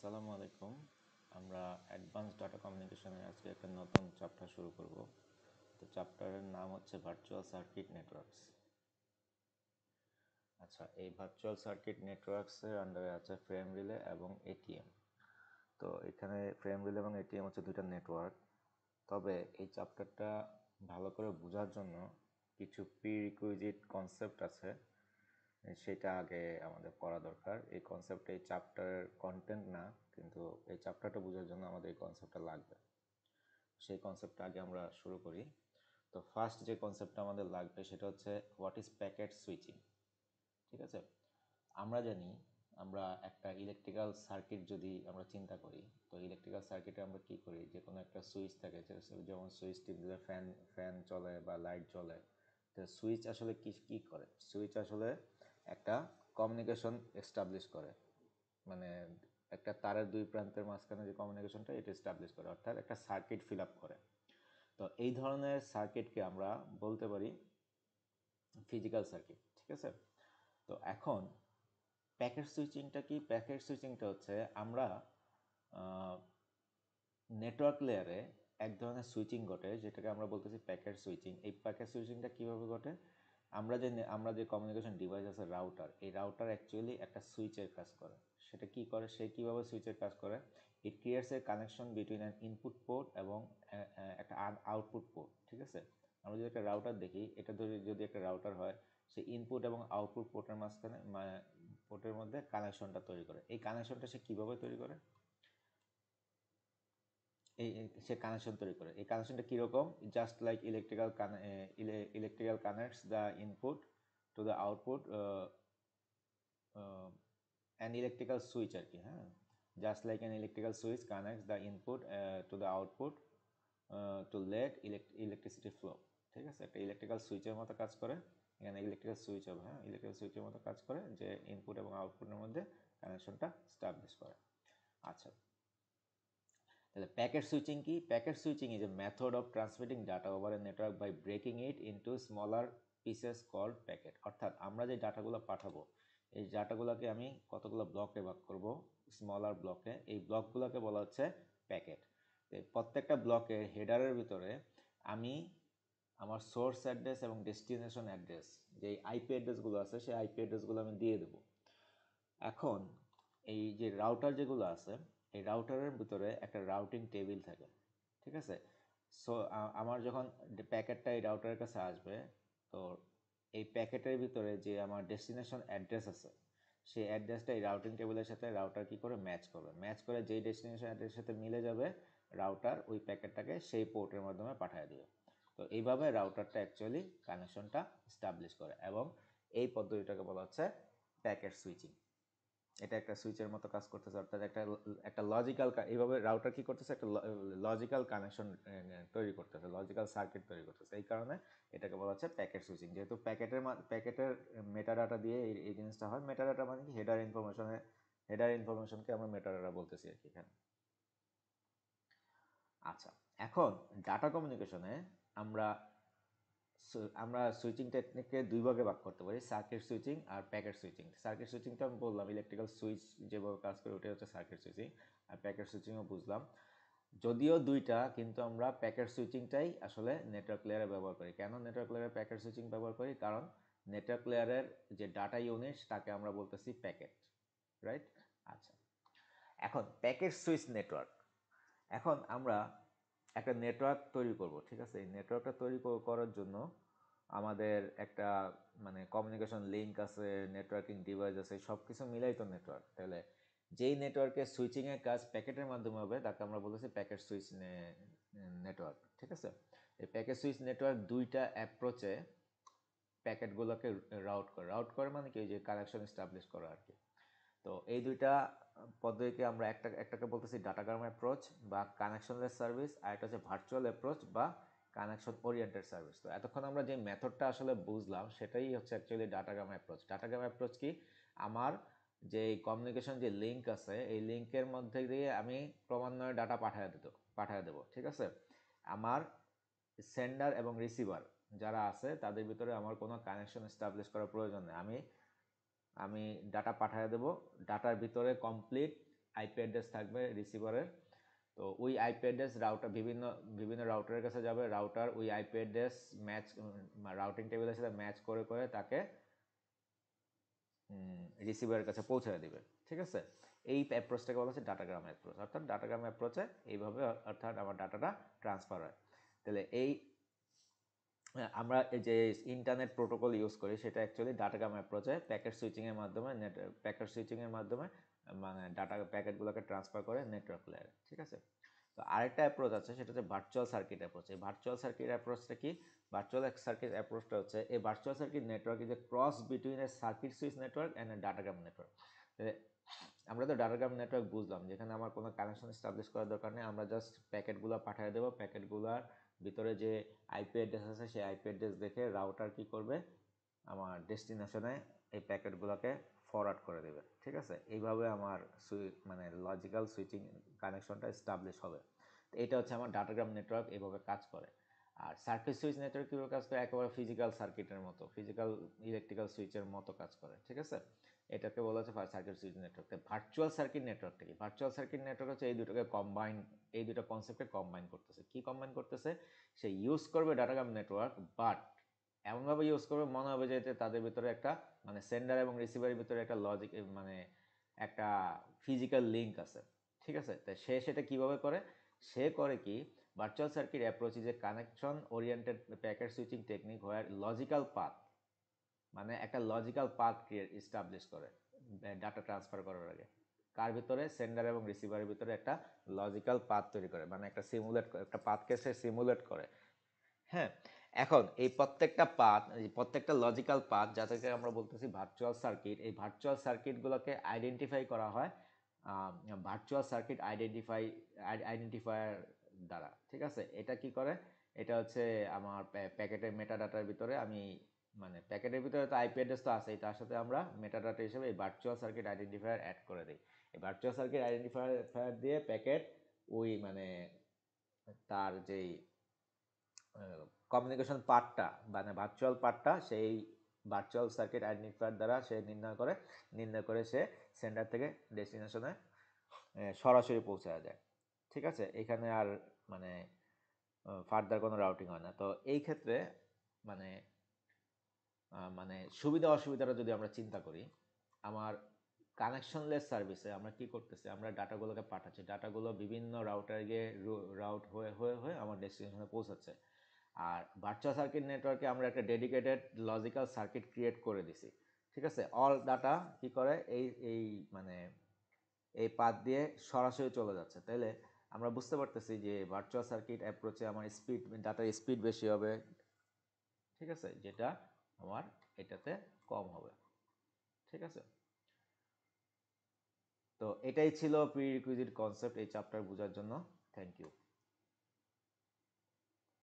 আসসালামু আলাইকুম। আমরা অ্যাডভান্স ডাটা কমিউনিকেশনের আজকে একটা নতুন চ্যাপ্টার শুরু করব। তো চ্যাপ্টারের নাম হচ্ছে ভার্চুয়াল সার্কিট নেটওয়ার্কস। আচ্ছা, এই ভার্চুয়াল সার্কিট নেটওয়ার্কসের আন্ডারে আছে ফ্রেম রিলে এবং এটিএম। তো এখানে ফ্রেম রিলে এবং এটিএম হচ্ছে দুইটা নেটওয়ার্ক। তবে এই চ্যাপ্টারটা ভালো করে বোঝার জন্য কিছু প্রি রিকুইজিট কনসেপ্ট আছে, সেটা আগে আমাদের পড়া দরকার। এই কনসেপ্টটা এই চ্যাপ্টারের কন্টেন্ট না, কিন্তু এই চ্যাপ্টারটা বোঝার জন্য আমাদের এই কনসেপ্টটা লাগবে। সেই কনসেপ্টটা আগে আমরা শুরু করি। তো ফার্স্ট যে কনসেপ্টটা আমাদের লাগবে সেটা হচ্ছে হোয়াট ইজ প্যাকেট সুইচিং। ঠিক আছে, আমরা জানি আমরা একটা ইলেকট্রিক্যাল সার্কিট যদি আমরা চিন্তা করি, তো ইলেকট্রিক্যাল সার্কিটে আমরা কী করি, যে কোনো একটা সুইচ থাকে, যেমন সুইচ টিপ দিলে ফ্যান ফ্যান চলে বা লাইট জ্বলে। তো সুইচ আসলে কি কি করে? সুইচ আসলে একটা কমিউনিকেশন এস্টাবলিশ করে, মানে একটা তারের দুই প্রান্তের মাঝখানে যে কমিউনিকেশনটা এটা এস্টাবলিশ করে, অর্থাৎ একটা সার্কিট ফিল আপ করে। তো এই ধরনের সার্কিটকে আমরা বলতে পারি ফিজিক্যাল সার্কিট। ঠিক আছে, তো এখন প্যাকেট সুইচিংটা কি? প্যাকেট সুইচিংটা হচ্ছে আমরা নেটওয়ার্ক লেয়ারে এক ধরনের সুইচিং ঘটে, যেটাকে আমরা বলতেছি প্যাকেট সুইচিং। এই প্যাকেট সুইচিংটা কীভাবে ঘটে? আমরা যে কমিউনিকেশন ডিভাইস আছে রাউটার, এই রাউটার অ্যাকচুয়ালি একটা সুইচের কাজ করে। সেটা কি করে, সে কীভাবে সুইচের কাজ করে? It creates A connection between an input port এবং একটা আউটপুট পোর্ট। ঠিক আছে, আমরা যদি একটা রাউটার দেখি, এটা যদি একটা রাউটার হয়, সে ইনপুট এবং আউটপুট পোর্টের মাঝখানে পোর্টের মধ্যে কানেকশনটা তৈরি করে। এই কানেকশনটা সে কীভাবে তৈরি করে? সে কানেকশন তৈরি করে। এই কানেকশনটা কীরকম? Just like electrical connects the input to the output, an electrical switch আর কি। হ্যাঁ, just like an electrical switch connects the input to the output to let electricity flow. ঠিক আছে, একটা ইলেকট্রিক্যাল সুইচের মতো কাজ করে। এখানে ইলেকট্রিক্যাল সুইচ হবে, হ্যাঁ, ইলেকট্রিক্যাল সুইচের মতো কাজ করে, যে ইনপুট এবং আউটপুটের মধ্যে কানেকশনটা স্টাবলিশ করে। আচ্ছা, তাহলে প্যাকেট সুইচিং কি? Packet switching is a method of transmitting data over a network by breaking it into smaller pieces called packet. অর্থাৎ আমরা যে ডাটাগুলো পাঠাবো, এই ডাটাগুলোকে আমি কতগুলো ব্লকে ভাগ করব, স্মলার ব্লকে। এই ব্লকগুলোকে বলা হচ্ছে প্যাকেট। প্রত্যেকটা ব্লকের হেডারের ভিতরে আমি আমার সোর্স অ্যাড্রেস এবং ডেস্টিনেশন অ্যাড্রেস, যে আইপি অ্যাড্রেসগুলো আছে, সেই আইপি অ্যাড্রেসগুলো আমি দিয়ে দেবো। এখন এই যে রাউটার যেগুলো আছে, এই রাউটারের ভিতরে একটা রাউটিং টেবিল থাকে। ঠিক আছে, সো আমার যখন প্যাকেটটা এই রাউটারের কাছে আসবে, তো এই প্যাকেটের ভিতরে যে আমার ডেস্টিনেশন অ্যাড্রেস আছে, সেই অ্যাড্রেসটা এই রাউটিং টেবিলের সাথে রাউটার কী করে ম্যাচ করবে, ম্যাচ করে যেই ডেস্টিনেশন অ্যাড্রেসের সাথে মিলে যাবে, রাউটার ওই প্যাকেটটাকে সেই পোর্টের মাধ্যমে পাঠিয়ে দেবে। তো এইভাবে রাউটারটা অ্যাকচুয়ালি কানেকশনটা স্টাবলিশ করে, এবং এই পদ্ধতিটাকে বলা হচ্ছে প্যাকেট সুইচিং। এটা একটা সুইচের মতো কাজ করতেছে, অর্থাৎ একটা একটা লজিক্যাল, এইভাবে রাউটার কি করতেছে, একটা লজিক্যাল কানেকশন তৈরি করতেছে, লজিক্যাল সার্কিট তৈরি করতেছে। এই কারণে এটাকে বলা হচ্ছে প্যাকেট সুইচিং। যেহেতু প্যাকেটের মেটাডাটা দিয়ে এই জিনিসটা হয়। মেটাডাটা মানে কি? হেডার ইনফরমেশনকে আমরা মেটাডাটা বলতেছি আর কি এখানে। আচ্ছা, এখন ডাটা কমিউনিকেশনে আমরা আমরা সুইচিং টেকনিককে দুই ভাগে ভাগ করতে পারি, সার্কিট সুইচিং আর প্যাকেট সুইচিং। সার্কিট সুইচিং তো আমি বললাম, ইলেকট্রিক্যাল সুইচ যেভাবে কাজ করে ওটাই হচ্ছে সার্কিট সুইচিং। আর প্যাকেট সুইচিংও বুঝলাম, যদিও দুইটা, কিন্তু আমরা প্যাকেট সুইচিংটাই আসলে নেটওয়ার্ক লেয়ারে ব্যবহার করি। কেন নেটওয়ার্ক লেয়ারে প্যাকেট সুইচিং ব্যবহার করি? কারণ নেটওয়ার্ক লেয়ারের যে ডাটা ইউনিট, তাকে আমরা বলতেছি প্যাকেট, রাইট? আচ্ছা, এখন প্যাকেট সুইচ নেটওয়ার্ক। এখন আমরা একটা নেটওয়ার্ক তৈরি করব। ঠিক আছে, এই নেটওয়ার্কটা তৈরি করার জন্য আমাদের একটা মানে কমিউনিকেশন লিঙ্ক আছে, নেটওয়ার্কিং ডিভাইস আছে, সব কিছু মিলাই তো নেটওয়ার্ক। তাহলে যেই নেটওয়ার্কে সুইচিংয়ের কাজ প্যাকেটের মাধ্যমে হবে, তাকে আমরা বলতেছি প্যাকেট সুইচ নেটওয়ার্ক। ঠিক আছে, এই প্যাকেট সুইচ নেটওয়ার্ক দুইটা অ্যাপ্রোচে প্যাকেটগুলোকে রাউট করে মানে কি, যে কানেকশন এস্টাবলিশ করা আর কি। তো এই দুইটা পদ্ধতিকে আমরা একটাকে বলতেছি ডাটাগ্রাম অ্যাপ্রোচ বা কানেকশনলেস সার্ভিস, আর একটা হচ্ছে ভার্চুয়াল অ্যাপ্রোচ বা কানেকশন ওরিয়েন্টেড সার্ভিস। তো এতক্ষণ আমরা যে মেথডটা আসলে বুঝলাম, সেটাই হচ্ছে actually datagram approach. Datagram approach কি? আমার যে কমিউনিকেশন যে লিঙ্ক আছে, এই লিঙ্কের মধ্যে দিয়ে আমি ক্রমান্বয়ে ডাটা পাঠিয়ে দেবো। ঠিক আছে, আমার সেন্ডার এবং রিসিভার যারা আছে, তাদের ভিতরে আমার কোনো কানেকশন এস্টাবলিশ করার প্রয়োজন নেই। আমি ডাটা পাঠিয়ে দেবো, ডাটার ভিতরে কমপ্লিট আইপি অ্যাড্রেস থাকবে রিসিভারের। তো ওই আইপি অ্যাড্রেস রাউটার বিভিন্ন রাউটারের কাছে যাবে, রাউটার ওই আইপি অ্যাড্রেস ম্যাচ রাউটিং টেবিলের সাথে ম্যাচ করে করে তাকে রিসিভারের কাছে পৌঁছে দেবে। ঠিক আছে, এই অ্যাপ্রোচটাকে বলা হচ্ছে ডাটাগ্রাম অ্যাপ্রোচ। অর্থাৎ ডাটাগ্রাম অ্যাপ্রোচে এইভাবে অর্থাৎ আমার ডাটাটা ট্রান্সফার হয়। তাহলে এই আমরা এই যে ইন্টারনেট প্রোটোকল ইউজ করি সেটা অ্যাকচুয়ালি ডাটাগ্রাম অ্যাপ্রোচে প্যাকেট সুইচিংয়ের মাধ্যমে প্যাকেট সুইচিংয়ের মাধ্যমে মানে ডাটা প্যাকেটগুলোকে ট্রান্সফার করে নেটওয়ার্ক লেয়ারে। ঠিক আছে, তো আরেকটা অ্যাপ্রোচ আছে সেটা হচ্ছে ভার্চুয়াল সার্কিট অ্যাপ্রোচ। এই ভার্চুয়াল সার্কিট অ্যাপ্রোচটা কি? ভার্চুয়াল সার্কিট অ্যাপ্রোচটা হচ্ছে এই virtual circuit network is a cross between A circuit switch network and a datagram network. আমরা তো ডাটাগ্রাম নেটওয়ার্ক বুঝলাম, যেখানে আমার কোনো কানেকশন এস্টাবলিশ করার দরকার নেই, আমরা জাস্ট প্যাকেটগুলো পাঠিয়ে দেবো। প্যাকেটগুলোর ভিতরে যে আইপি অ্যাড্রেস আছে সেই আইপি অ্যাড্রেস দেখে রাউটার কি করবে, আমার ডেস্টিনেশনে এই প্যাকেটগুলোকে ফরওয়ার্ড করে দেবে। ঠিক আছে, এইভাবে আমার মানে লজিক্যাল সুইচিং কানেকশনটা এস্টাবলিশ হবে। তো এটা হচ্ছে আমার ডাটাগ্রাম নেটওয়ার্ক, এইভাবে কাজ করে। আর সার্কিট সুইচ নেটওয়ার্ক কীভাবে কাজ করে? একেবারে ফিজিক্যাল সার্কিটের মতো, ফিজিক্যাল ইলেকট্রিক্যাল সুইচের মতো কাজ করে। ঠিক আছে, এটাকে বলা হচ্ছে circuit switch network. Virtual circuit নেটওয়ার্কটা কি? ভার্চুয়াল সার্কিট নেটওয়ার্ক হচ্ছে এই দুটোকে কম্বাইন, এই দুটো কনসেপ্টকে কম্বাইন করতেছে। কি কম্বাইন করতেছে? সে ইউজ করবে ডাটাগ্রাম নেটওয়ার্ক, বাট এমনভাবে ইউজ করবে মনে হবে যে তাদের ভিতরে একটা মানে সেন্ডার এবং রিসিভারের ভিতরে একটা লজিক মানে একটা ফিজিক্যাল লিঙ্ক আছে। ঠিক আছে, তাই সে সেটা কিভাবে করে? সে করে কি, virtual circuit approach is a connection oriented packet switching technique where logical path, মানে একটা লজিক্যাল পাথ এস্টাবলিশ করে ডাটা ট্রান্সফার করার আগে। কার ভিতরে? সেন্ডার এবং রিসিভারের ভিতরে একটা লজিক্যাল পাথ তৈরি করে, মানে একটা সিমুলেট করে, একটা পাথকে সে সিমুলেট করে। হ্যাঁ, এখন এই প্রত্যেকটা পাথ, প্রত্যেকটা লজিক্যাল পাথ যাদেরকে আমরা বলতেছি ভার্চুয়াল সার্কিট, এই ভার্চুয়াল সার্কিটগুলোকে আইডেন্টিফাই করা হয় ভার্চুয়াল সার্কিট আইডেন্টিফায়ার দ্বারা। ঠিক আছে, এটা কি করে? এটা হচ্ছে আমার প্যাকেটের মেটাডাটার ভিতরে আমি মানে প্যাকেটের ভিতরে তো আইপি অ্যাড্রেস তো আছেই, তার সাথে আমরা মেটাডাটা হিসেবে এই ভার্চুয়াল সার্কিট আইডেন্টিফায়ার অ্যাড করে দিই। এই ভার্চুয়াল সার্কিট আইডেন্টিফায়ার দিয়ে প্যাকেট ওই মানে তার যেই কমিউনিকেশন পার্টটা মানে ভার্চুয়াল পার্টটা সেই ভার্চুয়াল সার্কিট আইডেন্টিফায়ার দ্বারা সে নির্ণয় করে সে সেন্টার থেকে ডেস্টিনেশনে সরাসরি পৌঁছে যায়। ঠিক আছে, এখানে আর মানে ফার্দার কোনো রাউটিং হয় না। তো এই ক্ষেত্রে মানে মানে সুবিধা অসুবিধাটা যদি আমরা চিন্তা করি, আমার কানেকশনলেস সার্ভিসে আমরা কি করতেছি? আমরা ডাটাগুলোকে পাঠাচ্ছি, ডাটাগুলো বিভিন্ন রাউটারে গিয়ে রাউট হয়ে হয়ে হয়ে আমার ডেস্টিনেশনে পৌঁছাচ্ছে। আর ভার্চুয়াল সার্কিট নেটওয়ার্কে আমরা একটা ডেডিকেটেড লজিক্যাল সার্কিট ক্রিয়েট করে দিছি। ঠিক আছে, অল ডাটা কি করে এই এই মানে এই পাথ দিয়ে সরাসরি চলে যাচ্ছে। তাইলে আমরা বুঝতে পারতেছি যে ভার্চুয়াল সার্কিট অ্যাপ্রোচে আমার স্পিড, ডাটার স্পিড বেশি হবে। ঠিক আছে, যেটা আমার এটাতে কম হবে। ঠিক আছে, তো এটাই ছিল প্রি রিকুইজিট কনসেপ্ট এই চ্যাপ্টার বোঝার জন্য। Thank you.